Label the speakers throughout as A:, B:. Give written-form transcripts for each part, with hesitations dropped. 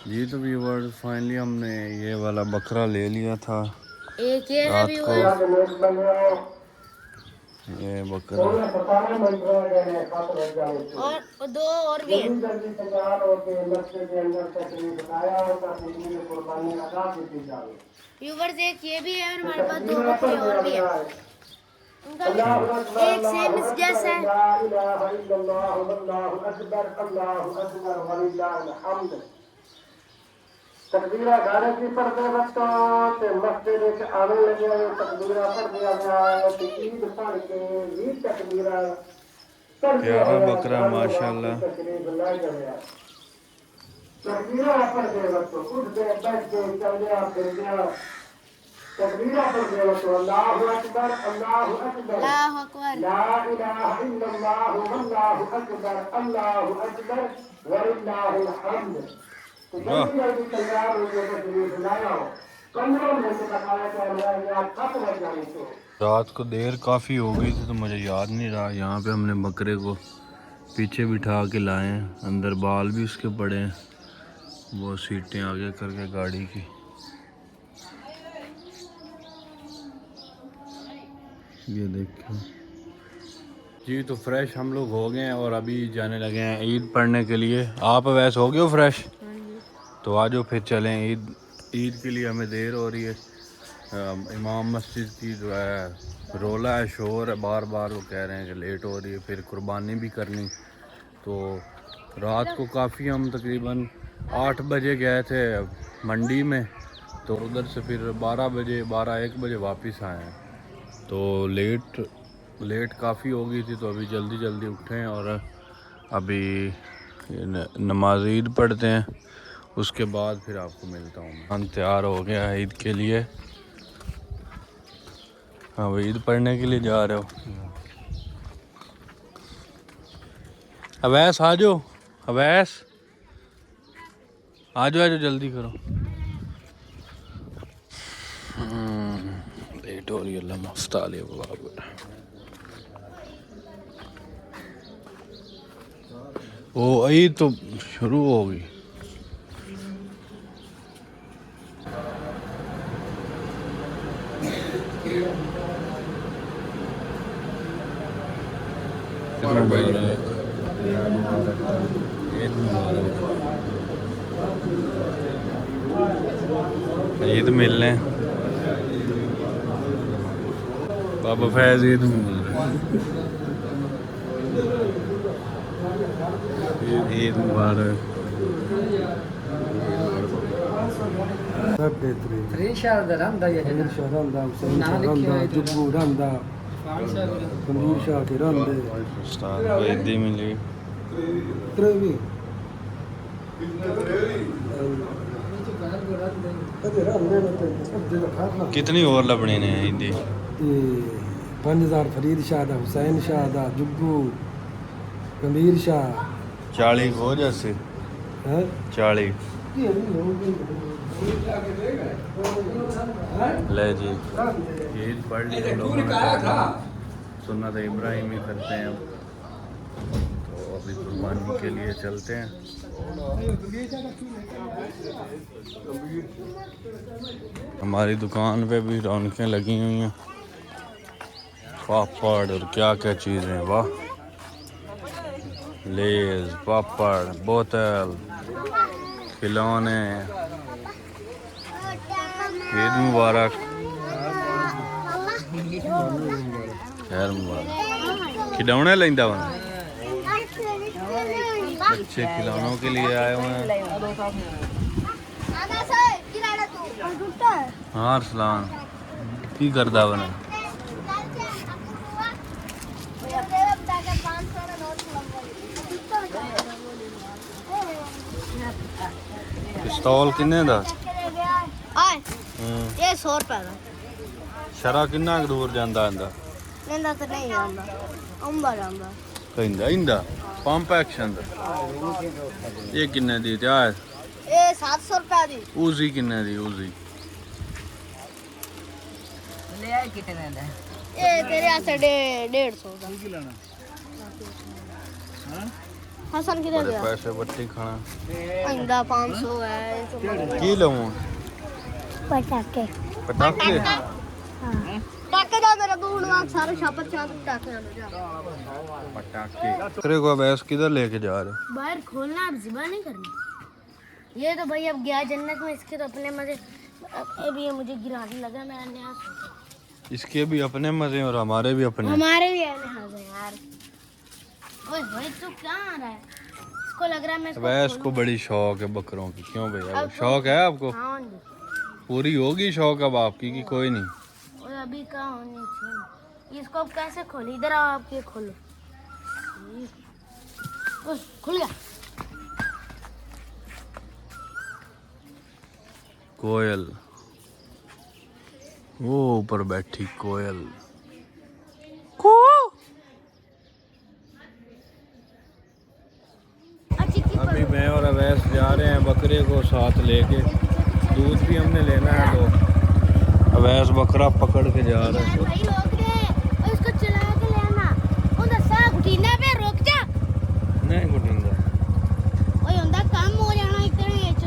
A: जी तो viewers finally हमने ये वाला बकरा ले लिया था
B: एक ये है
A: रात को।
B: व्यूअर्स,
A: ये बकरा
B: और दो और भी हैं। व्यूअर्स एक ये भी है और हमारे पास दो बकरे और भी हैं। उनका भी एक सेम जैसा है। तकबीरा गाने की पढ़ते बच्चों ते मस्जिद के आने लगे तकबीरा पढ़ दिया गया है कि ईद पढ़ के भी तकबीरा पढ़ दिया
A: प्यारा
B: गया
A: बकरा
B: जान वाकी
A: माशाल्लाह।
B: तकरीब ला गया तकबीरा पढ़ दे बच्चों उठ गए बैठ गए चल गया फिर गया तकबीरा पढ़ दे बच्चों अल्लाहु अकबर अल्लाहु अकबर ला इलाहा इल्लल्लाह वल्लाहु अकबर अल्लाहु अकबर वलिल्लाहिल हम्द। तो
A: वाह,
B: जल्दी जल्दी तैयार हो गए तकरीब लाया हो 15 मिनट तक आया तो हमारे यहाँ 7 बज जाने से
A: रात को देर काफ़ी हो गई थी तो मुझे याद नहीं रहा। यहाँ पे हमने बकरे को पीछे बिठा के लाए हैं, अंदर बाल भी उसके पड़े हैं, वो सीटें आगे करके गाड़ी की। ये देखो जी, तो फ्रेश हम लोग हो गए हैं और अभी जाने लगे हैं ईद पढ़ने के लिए। आप वैसे हो गए हो फ्रेश? तो आ जाओ फिर चलें ईद। ईद के लिए हमें देर हो रही है। इमाम मस्जिद की जो है रोला है, शोर है, बार बार वो कह रहे हैं कि लेट हो रही है, फिर कुर्बानी भी करनी। तो रात को काफ़ी हम तकरीबन 8 बजे गए थे मंडी में, तो उधर से फिर 12-1 बजे वापस आए हैं। तो लेट काफ़ी हो गई थी, तो अभी जल्दी जल्दी उठे हैं और अभी नमाज ईद पढ़ते हैं, उसके बाद फिर आपको मिलता हूँ। हम तैयार हो गया है ईद के लिए। हाँ भाई, ईद पढ़ने के लिए जा रहे हो? अवैस आ जाओ, अवैस आ जाओ, जल्दी करो। लेट हो रही है, अल्लाह मुफ्ता ले बाबा। ओ ईद तो शुरू हो गई। ईद मिल रहे हैं बाबा फैज, ईद मिल रहे हैं। ईद मुबारक। ईदी मिली कितनी और लबनी ने ईदी?
C: 5000 फरीद शाह दा, हुसैन शाह दा, जुग्गू कबीर शाह
A: 40 हो जैसे
C: है
A: 40 ले जी। ईद पढ़ ली हम लोगों ने, सुन्नत इब्राहिमी करते हैं, तो अभी कुर्बानी के लिए चलते हैं। हमारी दुकान पे भी रौनकें लगी हुई हैं, पापड़ और क्या क्या चीज़ें, वाह, लेज, पापड़, बोतल, खिलौने। ईद मुबारक, खैर मुबारक। खिलौने लेंदा वन, बच्चे खिलौनों के लिए आए हुए हैं। हाँ अरसलान की करदा बना? पिस्तौल किन्ने दा?
B: ये 100 रुपए का।
A: शरा किन्ना कुछ दूर जांदा इंदा?
B: इंदा तो नहीं जांदा, अंबा जांदा।
A: कहंदा इंदा पंप एक्शन दा। ये किन्ने दी ते आए?
B: ये 700 रुपए दी।
A: उजी किन्ने दी? उजी
D: ले आए कितने दा?
B: ये तेरे आसे 150 का।
E: हसन किधर
A: बड़े
E: गया
A: पैसे बट्टी खाना
E: आइंदा 500 है
A: की लऊं
E: पटाखे
A: पटाखे
E: टाके जा मेरा दूर वांग सारे छापर चांद टाके आने जा
A: पटाखे बकरे को भैंस किधर लेके जा रहे
E: बाहर खोलना अब ज़िबा नहीं करनी ये तो भाई अब गया जन्नत में इसके तो अपने मजे अब ये मुझे गिराने लगा मैं नया
A: इसके भी अपने मजे और हमारे भी अपने
E: हमारे भी है लिहाजा यार ओए भाई तू क्या आ रहा है इसको लग रहा है मैं इसको
A: भैंस को बड़ी शौक है बकरों की क्यों भैया शौक है आपको
E: हाँ जी
A: पूरी होगी शौक अब आपकी कि कोई नहीं
E: और अभी कहाँ होनी चाहिए इसको अब कैसे खोले इधर आओ आप ये खोलो बस खुल गया
A: कोयल वो ऊपर बैठी कोयल को अभी मैं और अवैस जा रहे हैं बकरे को साथ लेके दूध भी हमने लेना है तो अवैस बकरा पकड़ के जा रहा है
E: भाई रोक दे और इसको चला के लेना उनका साग उठीना पे रोक जा
A: नहीं गुटिंदा
E: ओए उनका काम हो जाना इतने ਵਿੱਚ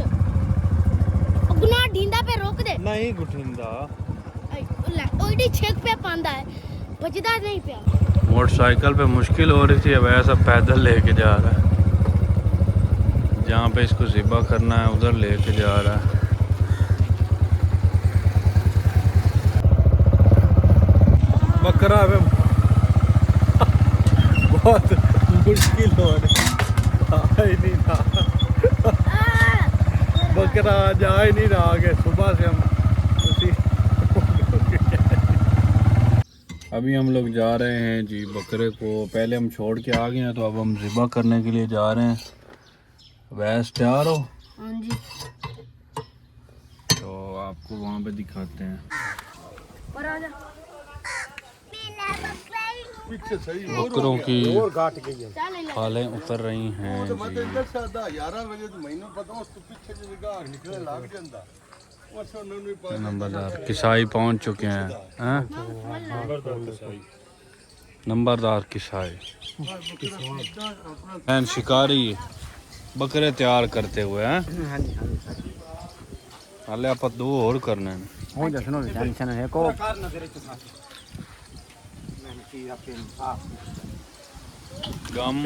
E: गुना ढींदा पे रोक दे
A: नहीं गुटिंदा
E: ओडी छेक पे पांदा है बचदा नहीं पे
A: मोटरसाइकिल पे मुश्किल हो रही थी अवैस अब पैदल लेके जा रहा है जहाँ पे इसको ज़िबा करना है उधर लेके जा रहा है बकरा में बहुत मुश्किल हो रही आ ही नहीं रहा बकरा जा ही नहीं रहा आगे सुबह से हम उसी अभी हम लोग जा रहे हैं जी बकरे को पहले हम छोड़ के आ गए हैं तो अब हम ज़िबा करने के लिए जा रहे हैं वैस तैयार हो
E: हां जी
A: तो आपको वहाँ पे दिखाते हैं
E: और आजा
A: बकरों की
E: चल ले
A: खालें उतर रही हैं जी नंबरदार किसाई पहुंच चुके हैं हैं? नंबरदार किसाई एंड शिकारी बकरे तैयार करते हुए हैं हाले आप दो और करने हैं
D: हो जा सुनो टेंशन है को
A: गम